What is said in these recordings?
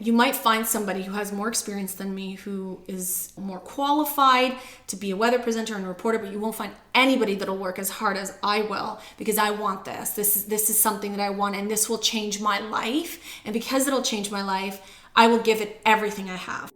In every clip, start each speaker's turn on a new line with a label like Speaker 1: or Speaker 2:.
Speaker 1: you might find somebody who has more experience than me, who is more qualified to be a weather presenter and reporter, but you won't find anybody that'll work as hard as I will, because I want this. This is something that I want, and this will change my life. And because it'll change my life, I will give it everything I have.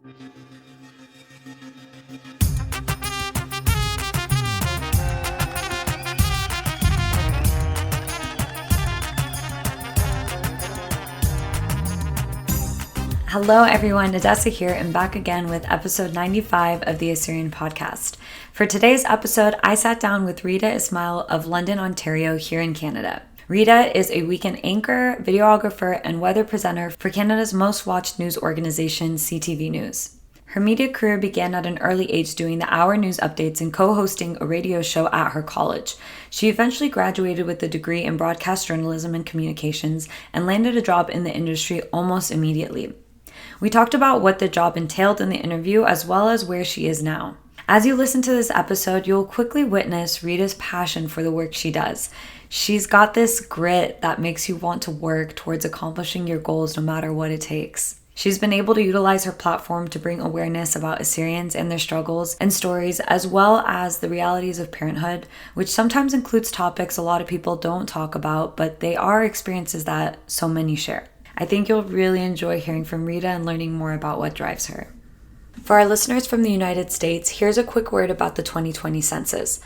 Speaker 2: Hello everyone, Adessa here and back again with episode 95 of the Assyrian Podcast. For today's episode, I sat down with Reta Ismail of London, Ontario here in Canada. Reta is a weekend anchor, videographer, and weather presenter for Canada's most watched news organization, CTV News. Her media career began at an early age doing the hour news updates and co-hosting a radio show at her college. She eventually graduated with a degree in broadcast journalism and communications and landed a job in the industry almost immediately. We talked about what the job entailed in the interview as well as where she is now. As you listen to this episode, you'll quickly witness Reta's passion for the work she does. She's got this grit that makes you want to work towards accomplishing your goals no matter what it takes. She's been able to utilize her platform to bring awareness about Assyrians and their struggles and stories, as well as the realities of parenthood, which sometimes includes topics a lot of people don't talk about, but they are experiences that so many share. I think you'll really enjoy hearing from Reta and learning more about what drives her. For our listeners from the United States, here's a quick word about the 2020 census.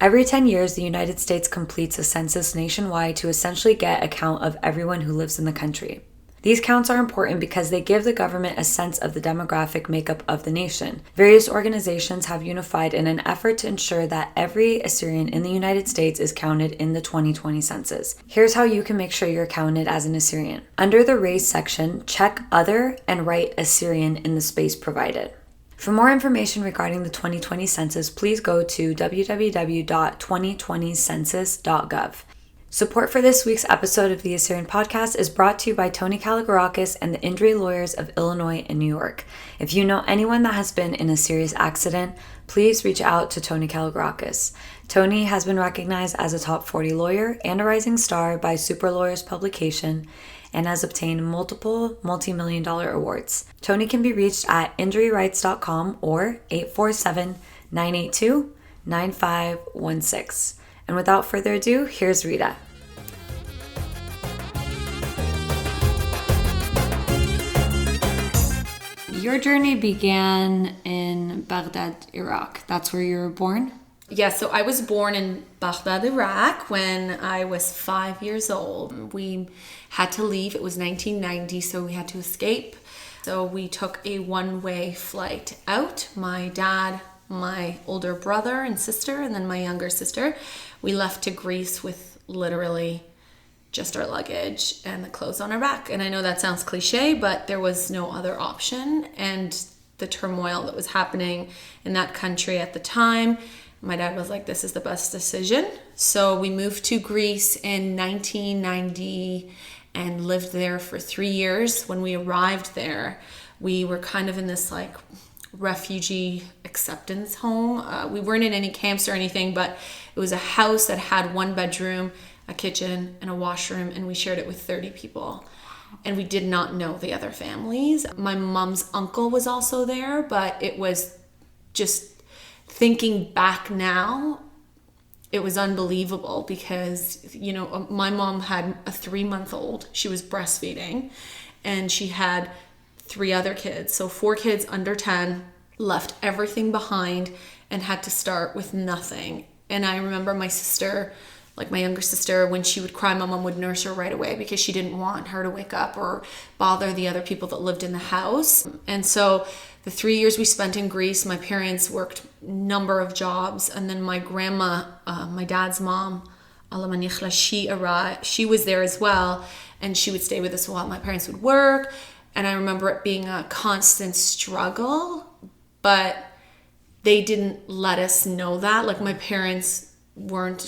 Speaker 2: Every 10 years, the United States completes a census nationwide to essentially get a count of everyone who lives in the country. These counts are important because they give the government a sense of the demographic makeup of the nation. Various organizations have unified in an effort to ensure that every Assyrian in the United States is counted in the 2020 census. Here's how you can make sure you're counted as an Assyrian. Under the race section, check Other and write Assyrian in the space provided. For more information regarding the 2020 census, please go to www.2020census.gov. Support for this week's episode of the Assyrian Podcast is brought to you by Tony Kalogerakos and the injury lawyers of Illinois and New York. If you know anyone that has been in a serious accident, please reach out to Tony Kalogerakos. Tony has been recognized as a top 40 lawyer and a rising star by Super Lawyers publication and has obtained multiple multi-million-dollar awards. Tony can be reached at injuryrights.com or 847-982-9516. And without further ado, here's Reta. Your journey began in Baghdad, Iraq. That's where you were born?
Speaker 1: Yeah, so I was born in Baghdad, Iraq when I was 5 years old. We had to leave. It was 1990, so we had to escape. So we took a one-way flight out. My dad, my older brother and sister, and then my younger sister. We left to Greece with literally just our luggage and the clothes on our back. And I know that sounds cliche, but there was no other option. And the turmoil that was happening in that country at the time, my dad was like, this is the best decision. So we moved to Greece in 1990 and lived there for 3 years. When we arrived there, we were kind of in this refugee acceptance home. We weren't in any camps or anything, but it was a house that had 1 bedroom, a kitchen, and a washroom, and we shared it with 30 people. And we did not know the other families. My mom's uncle was also there, but it was just thinking back now, it was unbelievable because, my mom had a 3-month-old. She was breastfeeding, and she had 3 other kids. So 4 kids under 10, left everything behind and had to start with nothing. And I remember my sister, my younger sister, when she would cry, my mom would nurse her right away because she didn't want her to wake up or bother the other people that lived in the house. And so the 3 years we spent in Greece, my parents worked a number of jobs. And then my grandma, my dad's mom, she was there as well. And she would stay with us while my parents would work. And I remember it being a constant struggle, but they didn't let us know that. My parents weren't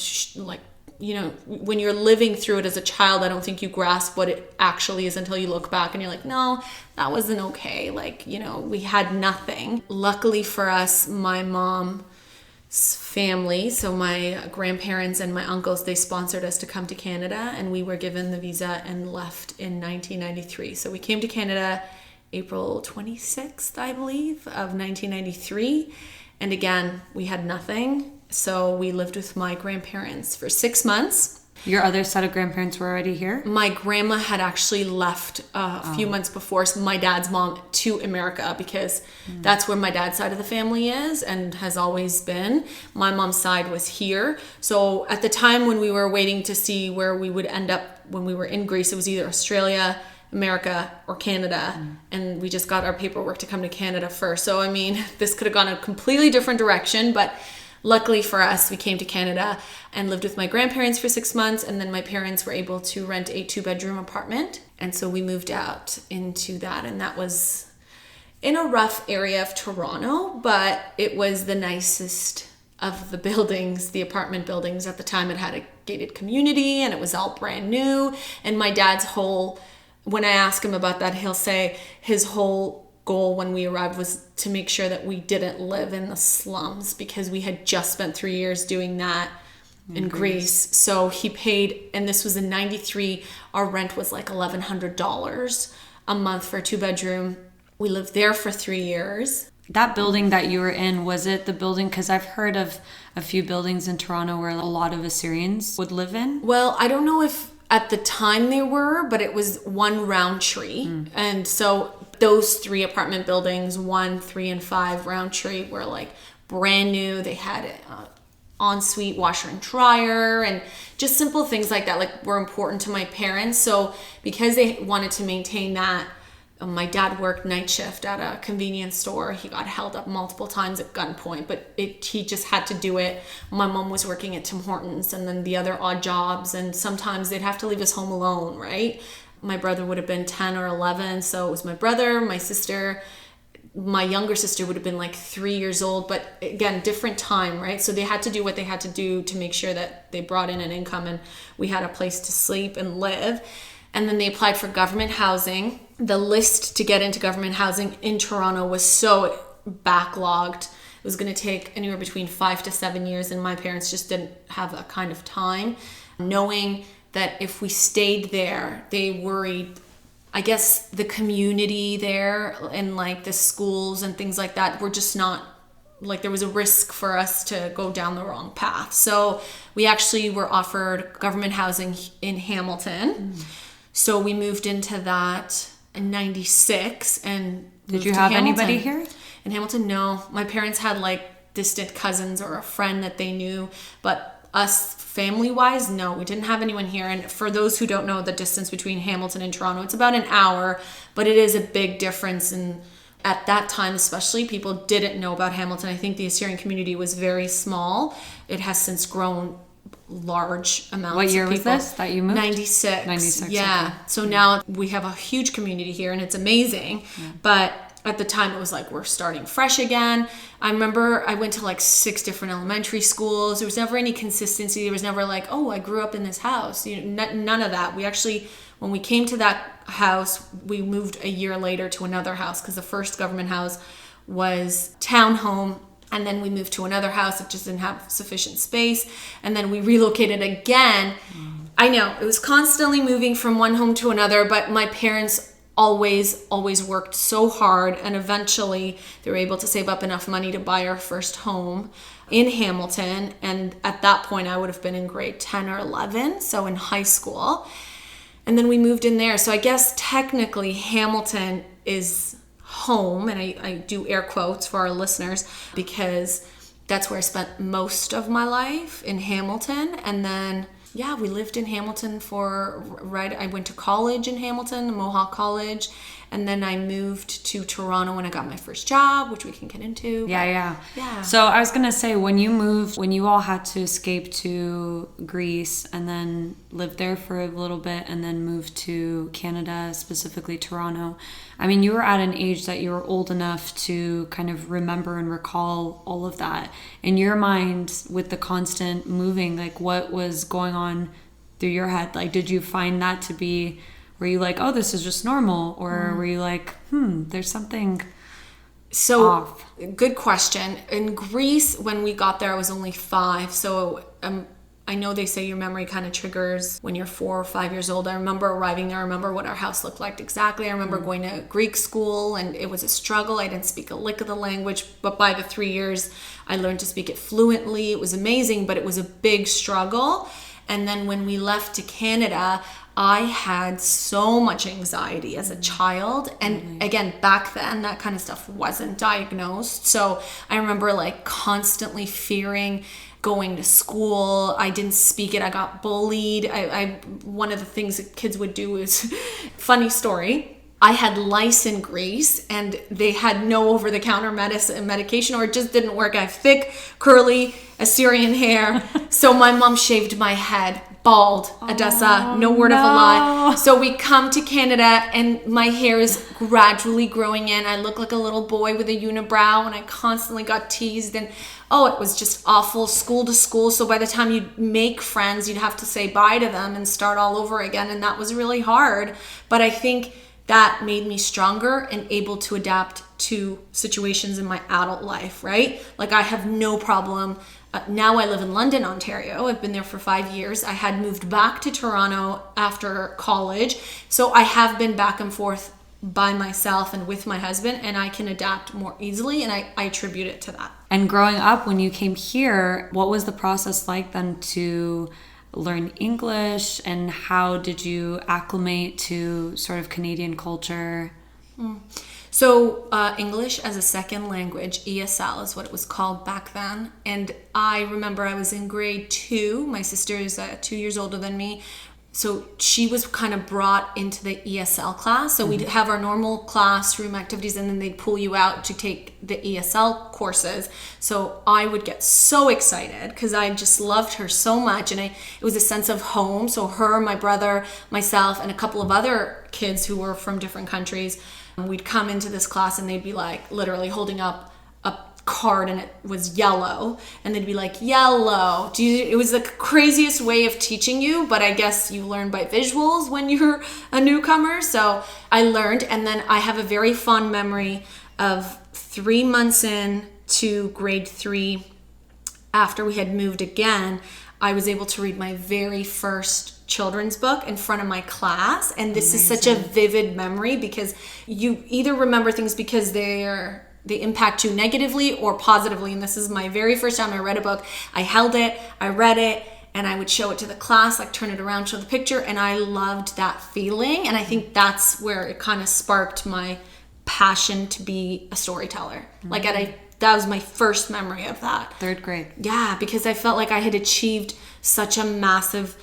Speaker 1: when you're living through it as a child, I don't think you grasp what it actually is until you look back and you're like, no, that wasn't okay. We had nothing. Luckily for us, my mom's family, so my grandparents and my uncles, they sponsored us to come to Canada, and we were given the visa and left in 1993. So we came to Canada April 26th, I believe, of 1993. And again, we had nothing. So we lived with my grandparents for 6 months.
Speaker 2: Your other set of grandparents were already here?
Speaker 1: My grandma had actually left a few months before my dad's mom to America, because that's where my dad's side of the family is and has always been. My mom's side was here. So at the time when we were waiting to see where we would end up when we were in Greece, it was either Australia, America, or Canada. And we just got our paperwork to come to Canada first. So, I mean, this could have gone a completely different direction, but luckily for us, we came to Canada and lived with my grandparents for 6 months. And then my parents were able to rent a 2-bedroom apartment. And so we moved out into that. And that was in a rough area of Toronto, but it was the nicest of the buildings, the apartment buildings. At the time, it had a gated community and it was all brand new. And my dad's when I ask him about that, he'll say his whole goal when we arrived was to make sure that we didn't live in the slums, because we had just spent 3 years doing that in Greece. So he paid, and this was in 93, our rent was like $1,100 a month for a 2-bedroom. We lived there for 3 years.
Speaker 2: That building that you were in, was it the building? Because I've heard of a few buildings in Toronto where a lot of Assyrians would live in.
Speaker 1: Well, I don't know if at the time they were, but it was one Roundtree. And so those 3 apartment buildings, 1, 3, and 5 Roundtree, were like brand new. They had an ensuite washer and dryer, and just simple things like that, like, were important to my parents. So because they wanted to maintain that, my dad worked night shift at a convenience store. He got held up multiple times at gunpoint, but he just had to do it. My mom was working at Tim Hortons and then the other odd jobs, and sometimes they'd have to leave us home alone, right? My brother would have been 10 or 11, so it was my brother, my sister. My younger sister would have been like 3 years old, but again, different time, right? So they had to do what they had to do to make sure that they brought in an income and we had a place to sleep and live. And then they applied for government housing. The list to get into government housing in Toronto was so backlogged. It was going to take anywhere between 5 to 7 years, and my parents just didn't have that kind of time. Knowing that if we stayed there, they worried, I guess, the community there and like the schools and things like that were just not, like, there was a risk for us to go down the wrong path. So we actually were offered government housing in Hamilton. So we moved into that in 96 and
Speaker 2: Did you have anybody here?
Speaker 1: In Hamilton, no. My parents had like distant cousins or a friend that they knew, but us family-wise, no, we didn't have anyone here. And for those who don't know the distance between Hamilton and Toronto, it's about an hour, but it is a big difference. And at that time, especially, people didn't know about Hamilton. I think the Assyrian community was very small. It has since grown large amounts.
Speaker 2: What year
Speaker 1: of
Speaker 2: was
Speaker 1: people.
Speaker 2: this that you moved?
Speaker 1: 96.
Speaker 2: 96.
Speaker 1: Yeah.
Speaker 2: Okay.
Speaker 1: So now we have a huge community here and it's amazing. Yeah. But at the time it was like, we're starting fresh again. I remember I went to like 6 different elementary schools. There was never any consistency. There was never like, oh, I grew up in this house. You know, none of that. We actually, when we came to that house, we moved a year later to another house because the first government house was townhome. And then we moved to another house that just didn't have sufficient space. And then we relocated again. I know, it was constantly moving from one home to another, but my parents always worked so hard. And eventually they were able to save up enough money to buy our first home in Hamilton. And at that point, I would have been in grade 10 or 11, so in high school. And then we moved in there. So I guess technically Hamilton is home, and I do air quotes for our listeners because that's where I spent most of my life, in Hamilton. And then we lived in Hamilton I went to college in Hamilton, Mohawk College, and then I moved to Toronto when I got my first job, which we can get into.
Speaker 2: Yeah. So I was gonna say, when you all had to escape to Greece and then live there for a little bit and then move to Canada, specifically Toronto, I mean, you were at an age that you were old enough to kind of remember and recall all of that. In your mind, with the constant moving, like, what was going on through your head? Like, did you find that to be, were you like, oh, this is just normal? Or were you like, there's something off?
Speaker 1: Good question. In Greece, when we got there, I was only 5. So I know they say your memory kind of triggers when you're 4 or 5 years old. I remember arriving there. I remember what our house looked like exactly. I remember going to Greek school, and it was a struggle. I didn't speak a lick of the language, but by the 3 years, I learned to speak it fluently. It was amazing, but it was a big struggle. And then when we left to Canada, I had so much anxiety as a child. And again, back then, that kind of stuff wasn't diagnosed. So I remember like constantly fearing going to school. I didn't speak it. I got bullied. One of the things that kids would do is, funny story, I had lice in Greece and they had no over-the-counter medication, or it just didn't work. I have thick, curly Assyrian hair. So my mom shaved my head, bald, Odessa, no word of a lie. So we come to Canada and my hair is gradually growing in. I look like a little boy with a unibrow, and I constantly got teased, and it was just awful, school to school. So by the time you'd make friends, you'd have to say bye to them and start all over again. And that was really hard. But I think that made me stronger and able to adapt to situations in my adult life, right? Like I have no problem. Now I live in London, Ontario. I've been there for 5 years. I had moved back to Toronto after college. So I have been back and forth by myself and with my husband, and I can adapt more easily, and I attribute it to that.
Speaker 2: And growing up, when you came here, what was the process like then to learn English, and how did you acclimate to sort of Canadian culture?
Speaker 1: So English as a second language, ESL is what it was called back then. And I remember I was in grade 2. My sister is 2 years older than me. So she was kind of brought into the ESL class. So we'd have our normal classroom activities, and then they'd pull you out to take the ESL courses. So I would get so excited because I just loved her so much. And it was a sense of home. So her, my brother, myself, and a couple of other kids who were from different countries, we'd come into this class and they'd be like literally holding up a card and it was yellow, and they'd be like, yellow. It was the craziest way of teaching you, but I guess you learn by visuals when you're a newcomer. So I learned, and then I have a very fond memory of 3 months in to grade 3, after we had moved again, I was able to read my very first children's book in front of my class. And this is such a vivid memory because you either remember things because they impact you negatively or positively. And this is my very first time I read a book. I held it, I read it, and I would show it to the class, like turn it around, show the picture. And I loved that feeling. And I think that's where it kind of sparked my passion to be a storyteller. Like that was my first memory of that.
Speaker 2: 3rd grade.
Speaker 1: Yeah, because I felt like I had achieved such a massive,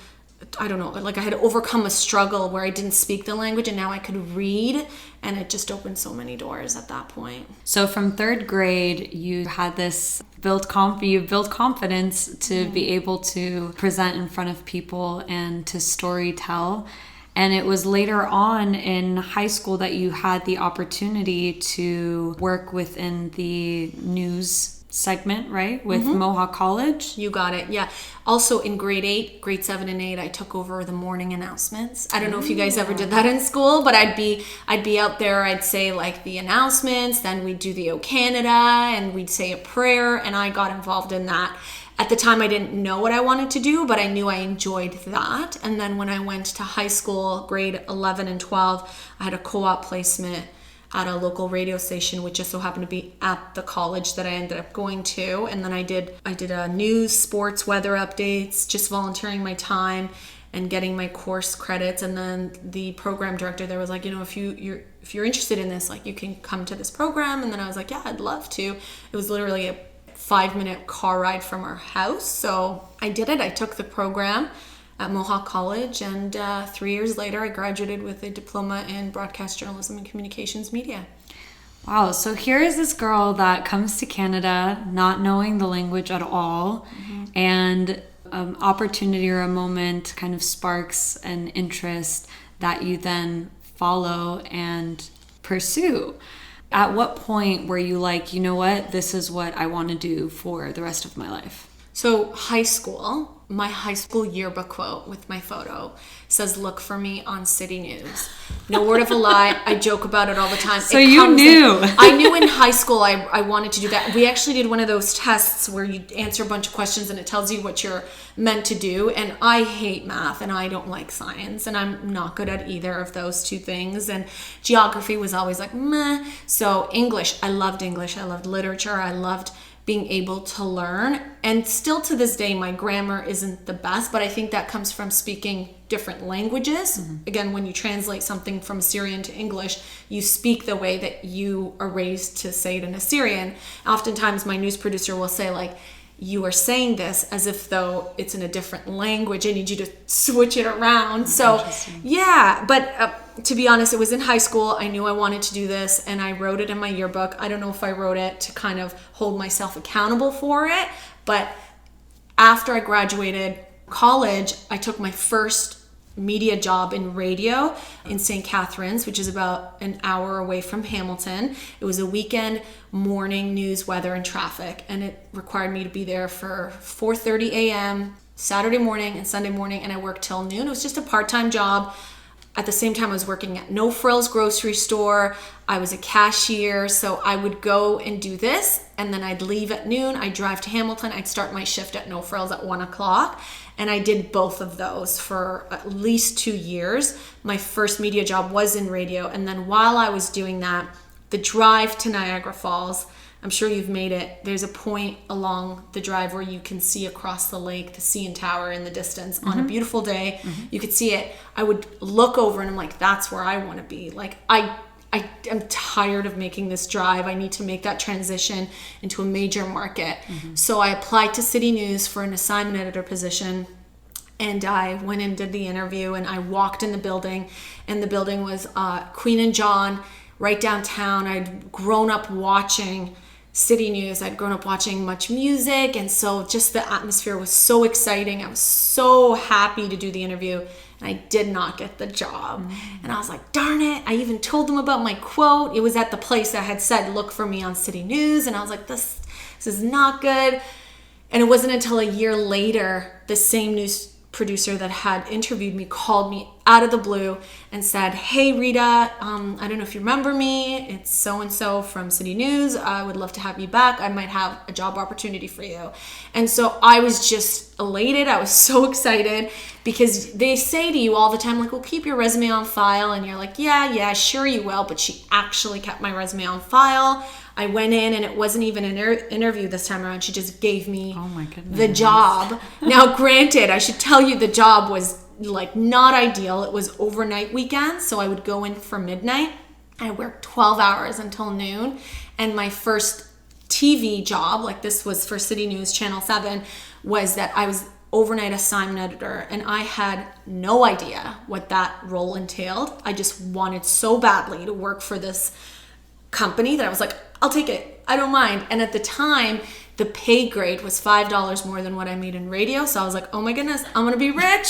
Speaker 1: I don't know, like I had overcome a struggle where I didn't speak the language, and now I could read, and it just opened so many doors at that point.
Speaker 2: So from 3rd grade, you had this you built confidence to be able to present in front of people and to story tell. And it was later on in high school that you had the opportunity to work within the news segment, right? With Mohawk College.
Speaker 1: You got it. Yeah. Also in grade 7 and 8, I took over the morning announcements. I don't know if you guys ever did that in school, but I'd be out there. I'd say like the announcements, then we'd do the O Canada, and we'd say a prayer, and I got involved in that. At the time, I didn't know what I wanted to do, but I knew I enjoyed that. And then when I went to high school, grade 11 and 12, I had a co-op placement at a local radio station, which just so happened to be at the college that I ended up going to. And then I did a news, sports, weather updates, just volunteering my time and getting my course credits. And then the program director there was like, if you're interested in this, like you can come to this program. And then I was like, yeah, I'd love to. It was literally a 5-minute car ride from our house. So I did it. I took the program at Mohawk College, and 3 years later I graduated with a diploma in broadcast journalism and communications media.
Speaker 2: Wow, so here is this girl that comes to Canada not knowing the language at all, and an opportunity or a moment kind of sparks an interest that you then follow and pursue. At what point were you like, you know what, this is what I want to do for the rest of my life?
Speaker 1: So high school, my high school yearbook quote with my photo says, "Look for me on City News." No word of a lie. I joke about it all the time.
Speaker 2: So you knew.
Speaker 1: I knew in high school I wanted to do that. We actually did one of those tests where you answer a bunch of questions and it tells you what you're meant to do. And I hate math and I don't like science and I'm not good at either of those two things. And geography was always like, meh. So English, I loved literature. I loved being able to learn. And still to this day, my grammar isn't the best, but I think that comes from speaking different languages. Mm-hmm. Again, when you translate something from Assyrian to English, you speak the way that you are raised to say it in Assyrian. Oftentimes my news producer will say like, "You are saying this as if though it's in a different language. I need you to switch it around." So yeah, but to be honest, it was in high school. I knew I wanted to do this and I wrote it in my yearbook. I don't know if I wrote it to kind of hold myself accountable for it, but after I graduated college, I took my first media job in radio in St. Catharines, which is about an hour away from Hamilton. It was a weekend morning news, weather, and traffic, and it required me to be there for 4:30 a.m. Saturday morning and Sunday morning, and I worked till noon. It was just a part-time job. At the same time, I was working at No Frills grocery store. I was a cashier, so I would go and do this, and then I'd leave at noon. I'd drive to Hamilton. I'd start my shift at No Frills at 1 o'clock, and I did both of those for at least 2 years. My first media job was in radio, and then while I was doing that, the drive to Niagara Falls, I'm sure you've made it. There's a point along the drive where you can see across the lake, the CN Tower in the distance. Mm-hmm. On a beautiful day, you could see it. I would look over and I'm like, that's where I want to be. Like, I am tired of making this drive. I need to make that transition into a major market. Mm-hmm. So I applied to City News for an assignment editor position. And I went and did the interview and I walked in the building, and the building was Queen and John, right downtown. I'd grown up watching City News. I'd grown up watching Much Music, and so just the atmosphere was so exciting. I was so happy to do the interview, and I did not get the job. And I was like, darn it. I even told them about my quote. It was at the place that had said, "Look for me on City News," and I was like, this is not good. And it wasn't until a year later, the same news producer that had interviewed me called me out of the blue and said, "Hey Rita, I don't know if you remember me. It's so-and-so from City News. I would love to have you back. I might have a job opportunity for you." And so I was just elated. I was so excited because they say to you all the time, like, "Well, keep your resume on file." And you're like, yeah, sure you will. But she actually kept my resume on file. I went in and it wasn't even an interview this time around. She just gave me the job. Now, granted, I should tell you the job was like not ideal. It was overnight weekends. So I would go in for midnight. I worked 12 hours until noon. And my first TV job, like this was for City News Channel 7, was that I was overnight assignment editor. And I had no idea what that role entailed. I just wanted so badly to work for this company that I was like, I'll take it. I don't mind. And at the time, the pay grade was $5 more than what I made in radio. So I was like, oh my goodness, I'm going to be rich.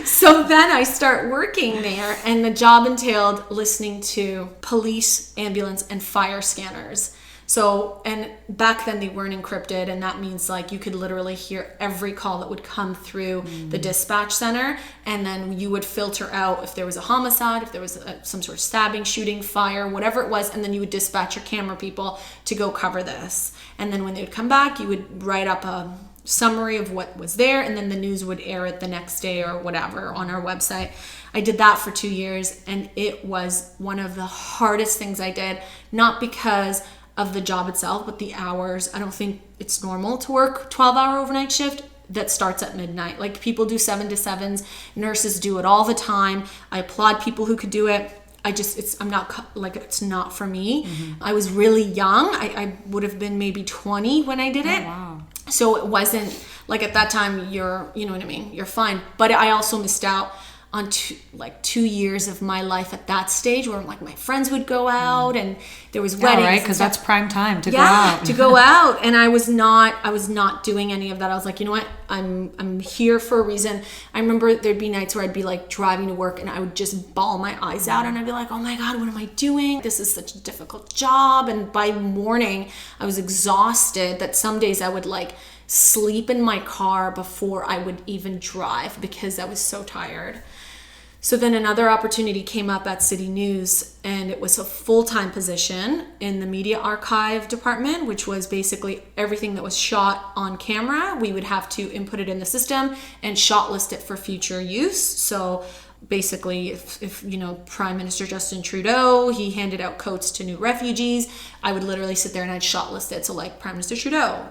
Speaker 1: So then I start working there, and the job entailed listening to police, ambulance, and fire scanners. So, and back then they weren't encrypted, and that means like you could literally hear every call that would come through the dispatch center, and then you would filter out if there was a homicide, if there was some sort of stabbing, shooting, fire, whatever it was, and then you would dispatch your camera people to go cover this. And then when they would come back, you would write up a summary of what was there, and then the news would air it the next day or whatever on our website. I did that for 2 years, and it was one of the hardest things I did, not because of the job itself, but the hours. I don't think it's normal to work 12-hour overnight shift that starts at midnight. Like, people do 7 to 7s. Nurses do it all the time. I applaud people who could do it. It's not for me. Mm-hmm. I was really young. I would have been maybe 20 when I did it. Oh, wow. So it wasn't like at that time you know what I mean? You're fine. But I also missed out on 2 years of my life at that stage where like my friends would go out and there was weddings.
Speaker 2: Right, because that's prime time to go out.
Speaker 1: to go out. And I was not doing any of that. I was like, you know what? I'm here for a reason. I remember there'd be nights where I'd be like driving to work and I would just bawl my eyes out and I'd be like, oh my God, what am I doing? This is such a difficult job. And by morning I was exhausted that some days I would like sleep in my car before I would even drive because I was so tired. So then another opportunity came up at City News, and it was a full-time position in the media archive department, which was basically everything that was shot on camera. We would have to input it in the system and shot list it for future use. So basically, if Prime Minister Justin Trudeau, he handed out coats to new refugees, I would literally sit there and I'd shot list it. So like Prime Minister Trudeau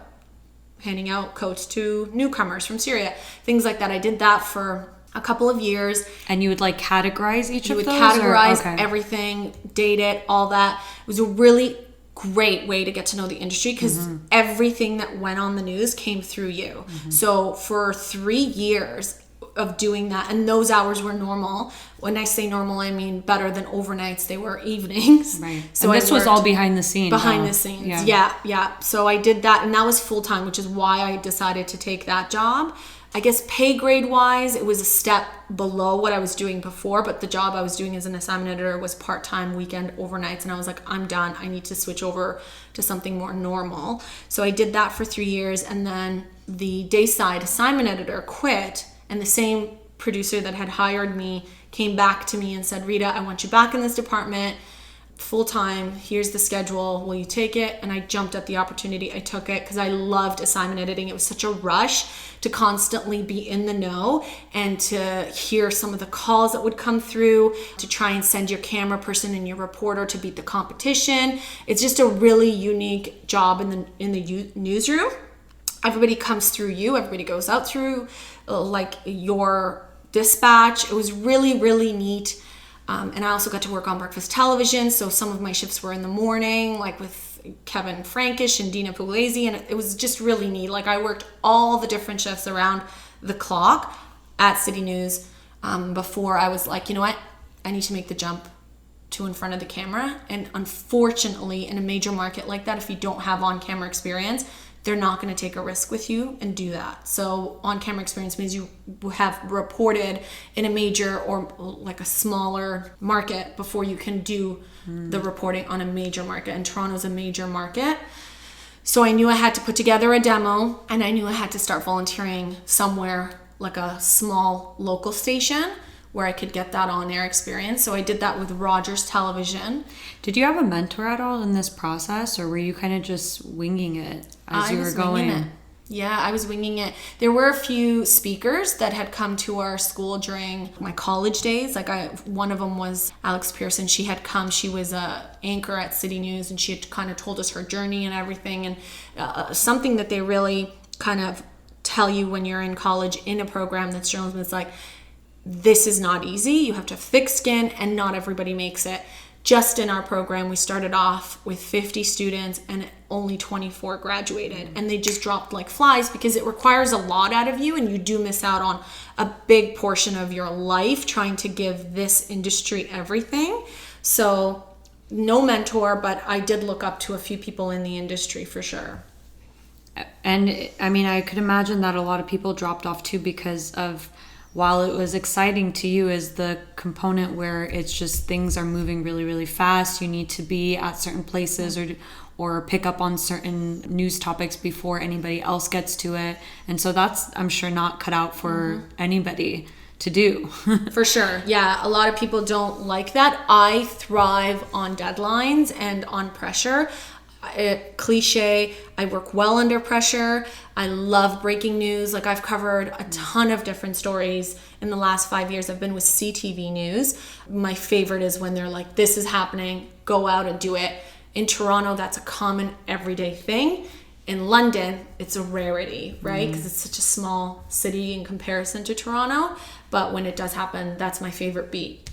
Speaker 1: handing out coats to newcomers from Syria, things like that. I did that for a couple of years.
Speaker 2: And you would like categorize each of those?
Speaker 1: You would categorize everything, date it, all that. It was a really great way to get to know the industry because everything that went on the news came through you. So for 3 years of doing that, and those hours were normal. When I say normal, I mean better than overnights. They were evenings.
Speaker 2: Right. So and this was all behind the scenes.
Speaker 1: Behind the scenes. Yeah. So I did that, and that was full time, which is why I decided to take that job. I guess pay grade wise, it was a step below what I was doing before, but the job I was doing as an assignment editor was part-time, weekend, overnights, and I was like, I'm done. I need to switch over to something more normal. So I did that for 3 years, and then the Dayside assignment editor quit, and the same producer that had hired me came back to me and said, Rita, I want you back in this department full-time. Here's the schedule. Will you take it? And I jumped at the opportunity. I took it because I loved assignment editing. It was such a rush to constantly be in the know and to hear some of the calls that would come through, to try and send your camera person and your reporter to beat the competition. It's just a really unique job in the newsroom. Everybody comes through you. Everybody goes out through like your dispatch. It was really, really neat. And I also got to work on breakfast television. So some of my shifts were in the morning, like with Kevin Frankish and Dina Pugliese. And it was just really neat. Like I worked all the different shifts around the clock at City News before I was like, you know what? I need to make the jump to in front of the camera. And unfortunately, in a major market like that, if you don't have on-camera experience, they're not going to take a risk with you and do that. So on-camera experience means you have reported in a major or like a smaller market before you can do the reporting on a major market. And Toronto's a major market. So I knew I had to put together a demo, and I knew I had to start volunteering somewhere like a small local station where I could get that on-air experience. So I did that with Rogers Television.
Speaker 2: Did you have a mentor at all in this process, or were you kind of just winging it as you were going?
Speaker 1: Yeah, I was winging it. There were a few speakers that had come to our school during my college days. One of them was Alex Pearson. She had come. She was a anchor at City News, and she had kind of told us her journey and everything. And something that they really kind of tell you when you're in college in a program that's journalism is like, this is not easy. You have to have thick skin, and not everybody makes it. Just in our program, we started off with 50 students and only 24 graduated, and they just dropped like flies because it requires a lot out of you, and you do miss out on a big portion of your life trying to give this industry everything. So no mentor, but I did look up to a few people in the industry for sure.
Speaker 2: And I mean, I could imagine that a lot of people dropped off too because of, while it was exciting to you, is the component where it's just things are moving really, really fast. You need to be at certain places or pick up on certain news topics before anybody else gets to it. And so that's, I'm sure, not cut out for anybody to do.
Speaker 1: For sure. Yeah. A lot of people don't like that. I thrive on deadlines and on pressure. Cliche, I work well under pressure. I love breaking news. Like I've covered a ton of different stories in the last 5 years. I've been with CTV News. My favorite is when they're like, this is happening, go out and do it. In Toronto, that's a common everyday thing. In London, it's a rarity, right? Because it's such a small city in comparison to Toronto. But when it does happen, that's my favorite beat.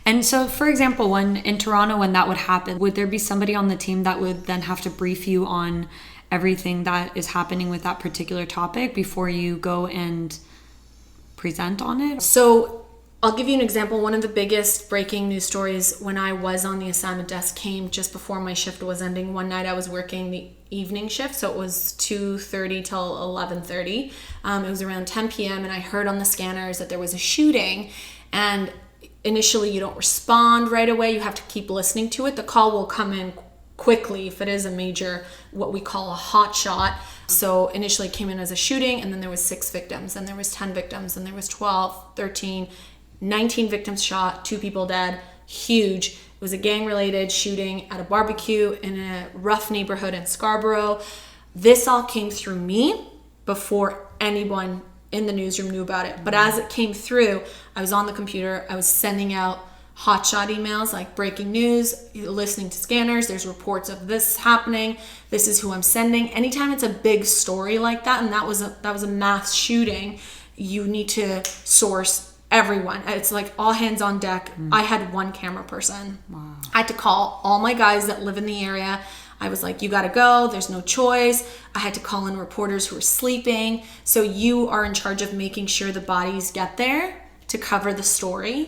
Speaker 2: And so, for example, when in Toronto, when that would happen, would there be somebody on the team that would then have to brief you on everything that is happening with that particular topic before you go and present on it?
Speaker 1: So I'll give you an example. One of the biggest breaking news stories when I was on the assignment desk came just before my shift was ending. One night I was working the evening shift, so it was 2:30 till 11:30. It was around 10 p.m. and I heard on the scanners that there was a shooting, and initially you don't respond right away. You have to keep listening to it. The call will come in quickly if it is a major, what we call a hot shot. So initially it came in as a shooting, and then there was 6 victims, and there was 10 victims, and there was 12, 13, 19 victims shot, 2 people dead. Huge. It was a gang-related shooting at a barbecue in a rough neighborhood in Scarborough. This all came through me before anyone in the newsroom knew about it. But as it came through, I was on the computer, I was sending out hotshot emails like breaking news, listening to scanners, there's reports of this happening, this is who I'm sending. Anytime it's a big story like that, and that was a mass shooting, you need to source everyone. It's like all hands on deck. I had 1 camera person. Wow. I had to call all my guys that live in the area. I was like, you gotta go, there's no choice. I had to call in reporters who were sleeping. So you are in charge of making sure the bodies get there to cover the story.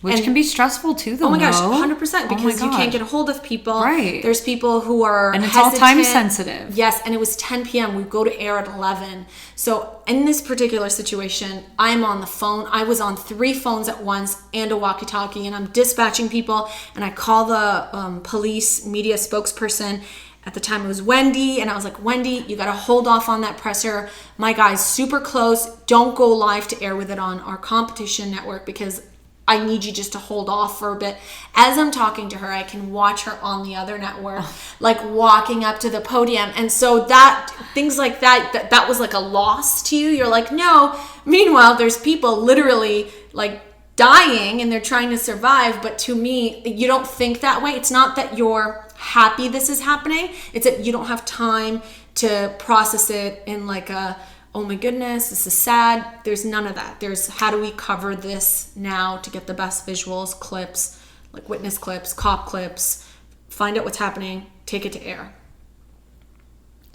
Speaker 2: Which can be stressful too, though.
Speaker 1: Oh my gosh, 100%, because you can't get a hold of people.
Speaker 2: Right.
Speaker 1: There's people who are
Speaker 2: and it's
Speaker 1: hesitant.
Speaker 2: all time sensitive.
Speaker 1: Yes, and it was 10 p.m. We go to air at 11. So in this particular situation, I'm on the phone. I was on 3 phones at once and a walkie-talkie, and I'm dispatching people. And I call the police media spokesperson. At the time it was Wendy, and I was like, Wendy, you gotta hold off on that presser. My guy's super close. Don't go live to air with it on our competition network because I need you just to hold off for a bit. As I'm talking to her, I can watch her on the other network, like walking up to the podium. And so that, things like that was like a loss to you. You're like, no. Meanwhile, there's people literally like dying and they're trying to survive. But to me, you don't think that way. It's not that you're happy this is happening. It's that you don't have time to process it in like a, oh my goodness, this is sad. There's none of that. There's how do we cover this now to get the best visuals, clips, like witness clips, cop clips, find out what's happening, take it to air.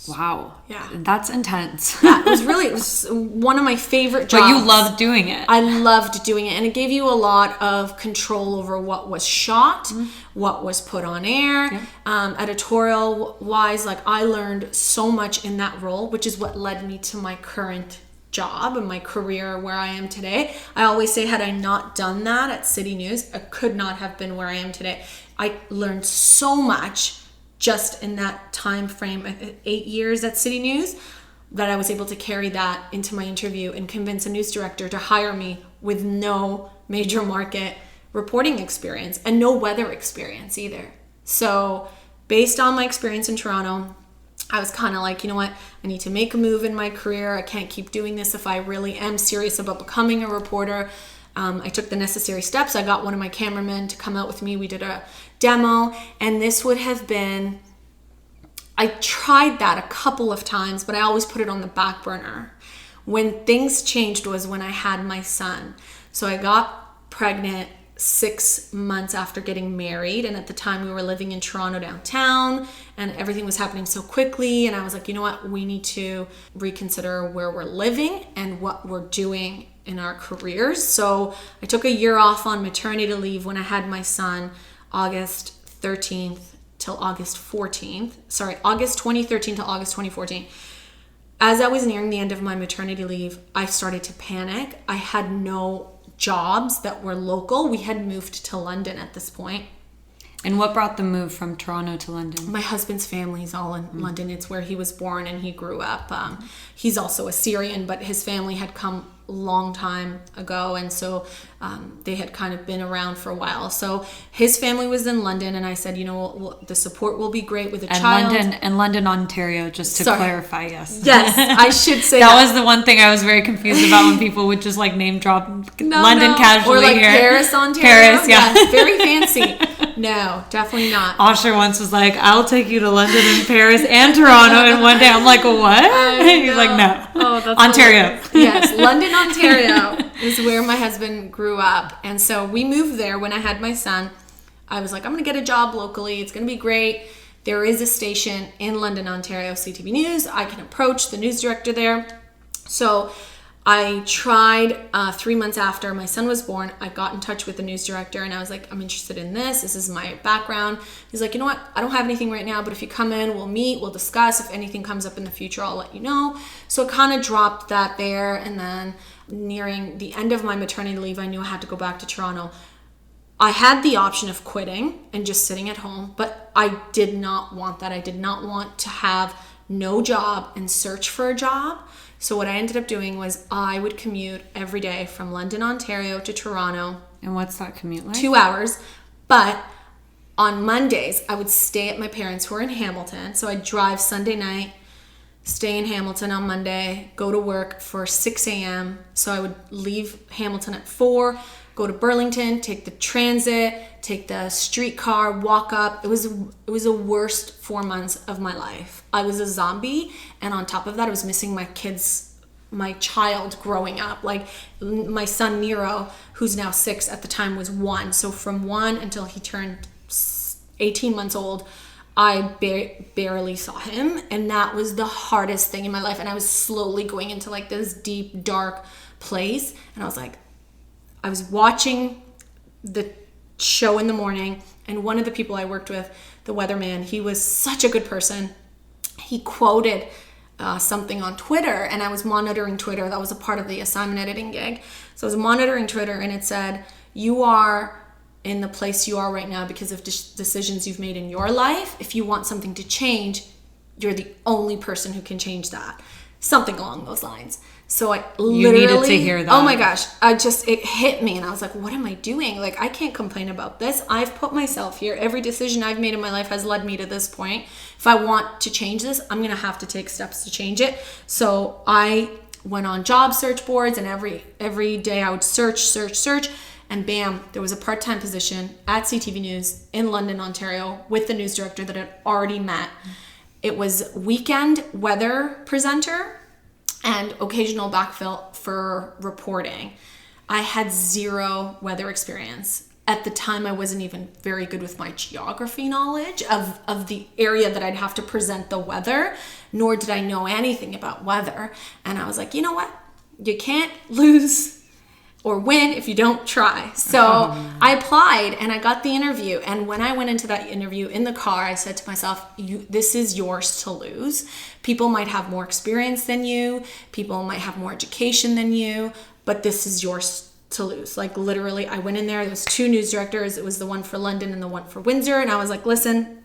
Speaker 2: Wow.
Speaker 1: Yeah.
Speaker 2: That's intense.
Speaker 1: Yeah, it was one of my favorite jobs.
Speaker 2: But you loved doing it.
Speaker 1: I loved doing it. And it gave you a lot of control over what was shot, what was put on air. Yeah. Editorial wise, like I learned so much in that role, which is what led me to my current job and my career where I am today. I always say, had I not done that at City News, I could not have been where I am today. I learned so much just in that time frame, 8 years at City News, that I was able to carry that into my interview and convince a news director to hire me with no major market reporting experience and no weather experience either. So based on my experience in Toronto, I was kind of like, you know what, I need to make a move in my career. I can't keep doing this if I really am serious about becoming a reporter. I took the necessary steps. I got one of my cameramen to come out with me. We did a demo, and this would have been, I tried that a couple of times, but I always put it on the back burner. When things changed was when I had my son. So I got pregnant 6 months after getting married, and at the time we were living in Toronto downtown, and everything was happening so quickly, and I was like, you know what, we need to reconsider where we're living and what we're doing in our careers. So I took a year off on maternity leave when I had my son, August 13th till August 14th. Sorry, August 2013 till August 2014. As I was nearing the end of my maternity leave, I started to panic. I had no jobs that were local. We had moved to London at this point.
Speaker 2: And what brought the move from Toronto to London?
Speaker 1: My husband's family is all in London. It's where he was born and he grew up. He's also Assyrian, but his family had come a long time ago, and so they had kind of been around for a while. So his family was in London, and I said, you know, the support will be great with a child.
Speaker 2: London, Ontario, just to clarify, yes.
Speaker 1: Yes, I should say
Speaker 2: that was the one thing I was very confused about when people would just like name drop London casually
Speaker 1: or like
Speaker 2: here.
Speaker 1: Paris, Ontario.
Speaker 2: Paris, yeah.
Speaker 1: Yes, very fancy. No, definitely not.
Speaker 2: Osher once was like, I'll take you to London and Paris and Toronto in one day. I'm like, what? He's like, no.
Speaker 1: Oh, that's
Speaker 2: Ontario.
Speaker 1: Yes, London, Ontario is where my husband grew up. And so we moved there when I had my son. I was like, I'm going to get a job locally. It's going to be great. There is a station in London, Ontario, CTV News. I can approach the news director there. So I tried 3 months after my son was born. I got in touch with the news director and I was like, I'm interested in this. This is my background. He's like, you know what? I don't have anything right now, but if you come in, we'll meet, we'll discuss. If anything comes up in the future, I'll let you know. So I kind of dropped that there. And then nearing the end of my maternity leave, I knew I had to go back to Toronto. I had the option of quitting and just sitting at home, but I did not want that. I did not want to have no job and search for a job. So what I ended up doing was I would commute every day from London, Ontario to Toronto.
Speaker 2: And what's that commute like?
Speaker 1: 2 hours. But on Mondays, I would stay at my parents who are in Hamilton. So I'd drive Sunday night, stay in Hamilton on Monday, go to work for 6 a.m. So I would leave Hamilton at 4, go to Burlington, take the transit, take the streetcar, walk up. It was the worst 4 months of my life. I was a zombie, and on top of that, I was missing my child growing up. Like my son Nero, who's now 6 at the time, was 1. So from 1 until he turned 18 months old, I barely saw him, and that was the hardest thing in my life. And I was slowly going into like this deep, dark place, and I was like, I was watching the show in the morning, and one of the people I worked with, the weatherman, he was such a good person. He quoted something on Twitter, and I was monitoring Twitter. That was a part of the assignment editing gig. So I was monitoring Twitter, and it said, you are in the place you are right now because of decisions you've made in your life. If you want something to change, you're the only person who can change that. Something along those lines. So I literally... You needed to hear that. Oh my gosh. It hit me, and I was like, what am I doing? Like, I can't complain about this. I've put myself here. Every decision I've made in my life has led me to this point. If I want to change this, I'm going to have to take steps to change it. So I went on job search boards, and every day I would search, and bam, there was a part-time position at CTV News in London, Ontario, with the news director that I'd already met. It was weekend weather presenter and occasional backfill for reporting. I had zero weather experience. At the time, I wasn't even very good with my geography knowledge of the area that I'd have to present the weather, nor did I know anything about weather. And I was like, you know what? You can't lose or win if you don't try. So I applied, and I got the interview. And when I went into that interview in the car, I said to myself, this is yours to lose. People might have more experience than you. People might have more education than you, but this is yours to lose. Like literally, I went in there was 2 news directors. It was the one for London and the one for Windsor. And I was like, listen,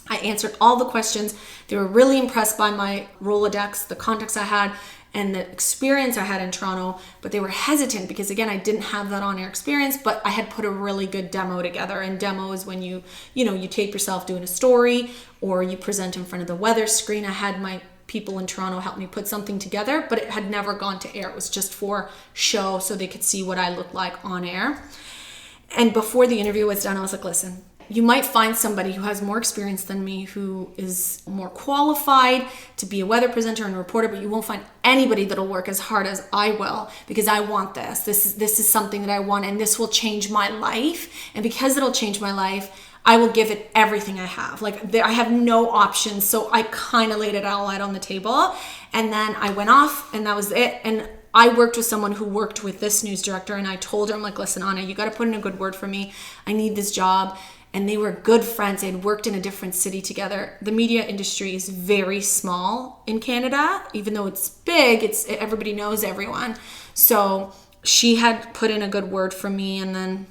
Speaker 1: I answered all the questions. They were really impressed by my Rolodex, the contacts I had, and the experience I had in Toronto, but they were hesitant because, again, I didn't have that on-air experience, but I had put a really good demo together. And demo is when you tape yourself doing a story, or you present in front of the weather screen. I had my people in Toronto help me put something together, but it had never gone to air. It was just for show so they could see what I looked like on air. And before the interview was done, I was like, listen, you might find somebody who has more experience than me, who is more qualified to be a weather presenter and reporter, but you won't find anybody that'll work as hard as I will, because I want this. This is something that I want, and this will change my life. And because it'll change my life, I will give it everything I have. Like, I have no options. So I kind of laid it all out on the table. And then I went off, and that was it. And I worked with someone who worked with this news director, and I told her, I'm like, listen, Anna, you got to put in a good word for me. I need this job. And they were good friends. They had worked in a different city together. The media industry is very small in Canada. Even though it's big, everybody knows everyone. So she had put in a good word for me. And then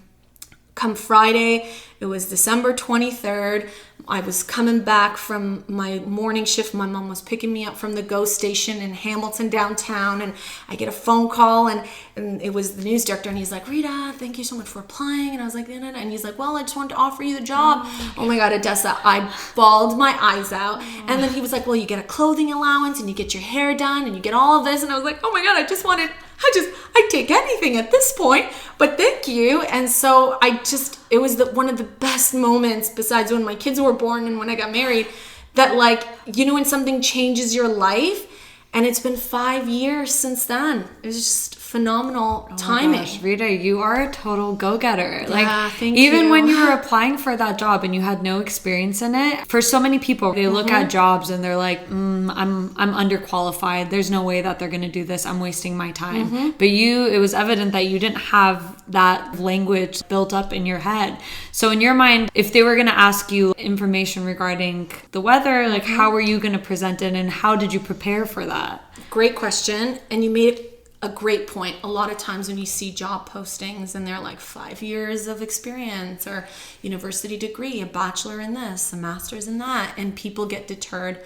Speaker 1: come Friday, it was December 23rd. I was coming back from my morning shift. My mom was picking me up from the GO station in Hamilton downtown, and I get a phone call, and it was the news director, and he's like, Rita, thank you so much for applying. And I was like, and he's like, well, I just wanted to offer you the job. Oh my God, Odessa, I bawled my eyes out. And then he was like, well, you get a clothing allowance, and you get your hair done, and you get all of this. And I was like, oh my God, I'd take anything at this point, but thank you. And so it was one of the best moments, besides when my kids were born and when I got married, that when something changes your life. And it's been 5 years since then. It was just phenomenal timing.
Speaker 2: Gosh, Rita, you are a total go-getter.
Speaker 1: Thank you.
Speaker 2: Even when you were applying for that job and you had no experience in it, for so many people, they look at jobs and they're like, I'm underqualified. There's no way that they're going to do this. I'm wasting my time. But it was evident that you didn't have that language built up in your head. So in your mind, if they were going to ask you information regarding the weather, how were you going to present it, and how did you prepare for that?
Speaker 1: Great question. And you made it a great point. A lot of times when you see job postings and they're like 5 years of experience or university degree, a bachelor in this, a master's in that, and people get deterred.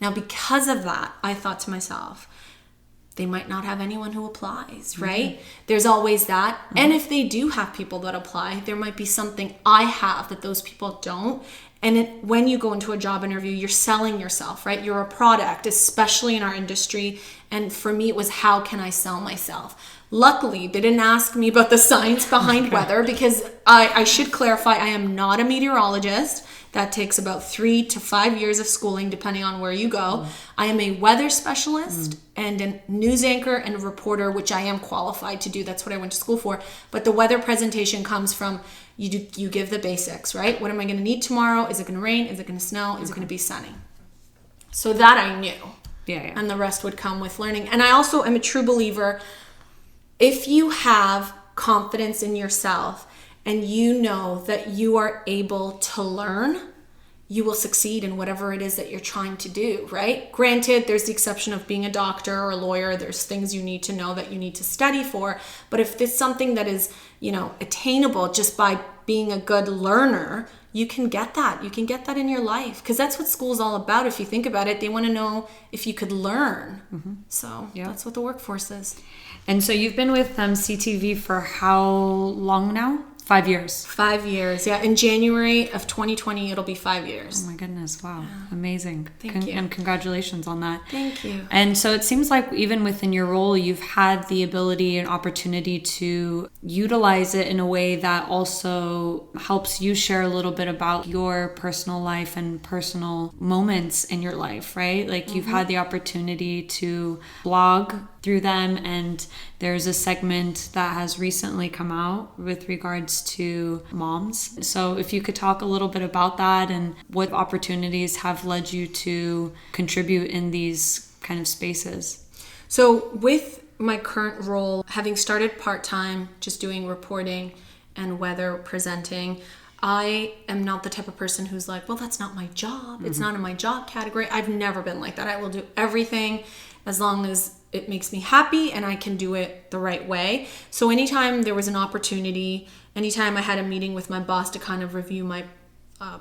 Speaker 1: Now, because of that, I thought to myself, they might not have anyone who applies, right? Mm-hmm. There's always that. Mm-hmm. And if they do have people that apply, there might be something I have that those people don't. And when you go into a job interview, you're selling yourself, right? You're a product, especially in our industry. And for me, it was, how can I sell myself? Luckily, they didn't ask me about the science behind weather, because I should clarify, I am not a meteorologist. That takes about 3 to 5 years of schooling, depending on where you go. I am a weather specialist and a news anchor and a reporter, which I am qualified to do. That's what I went to school for. But the weather presentation comes from, you give the basics, right? What am I going to need tomorrow? Is it going to rain? Is it going to snow? Is it going to be sunny? So that I knew.
Speaker 2: Yeah.
Speaker 1: And the rest would come with learning. And I also am a true believer, if you have confidence in yourself and you know that you are able to learn, you will succeed in whatever it is that you're trying to do, right? Granted, there's the exception of being a doctor or a lawyer. There's things you need to know that you need to study for. But if it's something that is, attainable just by being a good learner, you can get that. You can get that in your life, because that's what school's all about. If you think about it, they want to know if you could learn. Mm-hmm. So That's what the workforce is.
Speaker 2: And so you've been with CTV for how long now? 5 years.
Speaker 1: 5 years, yeah. In January of 2020, it'll be 5 years.
Speaker 2: Oh my goodness, wow. Yeah. Amazing.
Speaker 1: Thank you.
Speaker 2: And congratulations on that.
Speaker 1: Thank you.
Speaker 2: And so it seems like even within your role, you've had the ability and opportunity to utilize it in a way that also helps you share a little bit about your personal life and personal moments in your life, right? Like you've had the opportunity to blog through them, and there's a segment that has recently come out with regards to moms. So if you could talk a little bit about that and what opportunities have led you to contribute in these kind of spaces.
Speaker 1: So with my current role, having started part-time, just doing reporting and weather presenting, I am not the type of person who's like, well, that's not my job. It's not in my job category. I've never been like that. I will do everything as long as it makes me happy and I can do it the right way. So anytime there was an opportunity, anytime I had a meeting with my boss to kind of review my